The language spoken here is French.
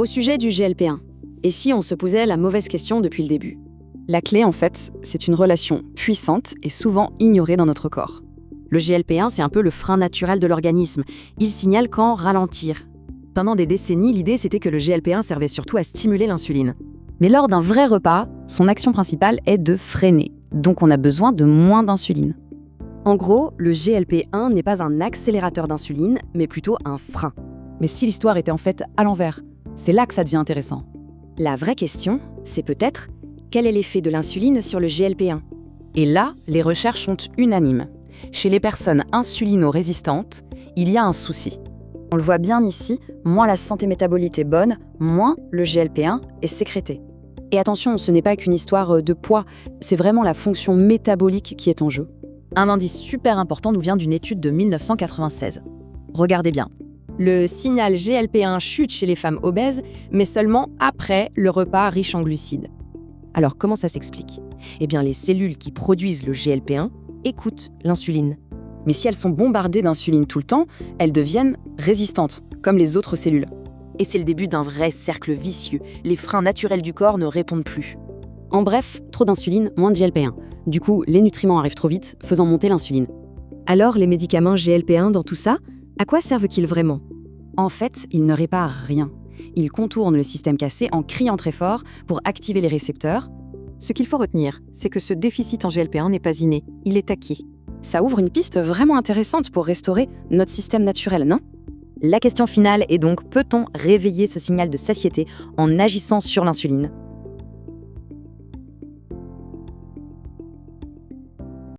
Au sujet du GLP-1, et si on se posait la mauvaise question depuis le début? La clé, en fait, c'est une relation puissante et souvent ignorée dans notre corps. Le GLP-1, c'est un peu le frein naturel de l'organisme. Il signale quand ralentir. Pendant des décennies, l'idée c'était que le GLP-1 servait surtout à stimuler l'insuline. Mais lors d'un vrai repas, son action principale est de freiner. Donc on a besoin de moins d'insuline. En gros, le GLP-1 n'est pas un accélérateur d'insuline, mais plutôt un frein. Mais si l'histoire était en fait à l'envers, c'est là que ça devient intéressant. La vraie question, c'est peut-être quel est l'effet de l'insuline sur le GLP-1? Et là, les recherches sont unanimes. Chez les personnes insulino-résistantes, il y a un souci. On le voit bien ici, moins la santé métabolique est bonne, moins le GLP-1 est sécrété. Et attention, ce n'est pas qu'une histoire de poids, c'est vraiment la fonction métabolique qui est en jeu. Un indice super important nous vient d'une étude de 1996. Regardez bien. Le signal GLP-1 chute chez les femmes obèses, mais seulement après le repas riche en glucides. Alors comment ça s'explique? Eh bien, les cellules qui produisent le GLP-1 écoutent l'insuline. Mais si elles sont bombardées d'insuline tout le temps, elles deviennent résistantes, comme les autres cellules. Et c'est le début d'un vrai cercle vicieux. Les freins naturels du corps ne répondent plus. En bref, trop d'insuline, moins de GLP-1. Du coup, les nutriments arrivent trop vite, faisant monter l'insuline. Alors, les médicaments GLP-1 dans tout ça, à quoi servent-ils vraiment? En fait, ils ne réparent rien. Ils contournent le système cassé en criant très fort pour activer les récepteurs. Ce qu'il faut retenir, c'est que ce déficit en GLP-1 n'est pas inné, il est acquis. Ça ouvre une piste vraiment intéressante pour restaurer notre système naturel, non? La question finale est donc, peut-on réveiller ce signal de satiété en agissant sur l'insuline?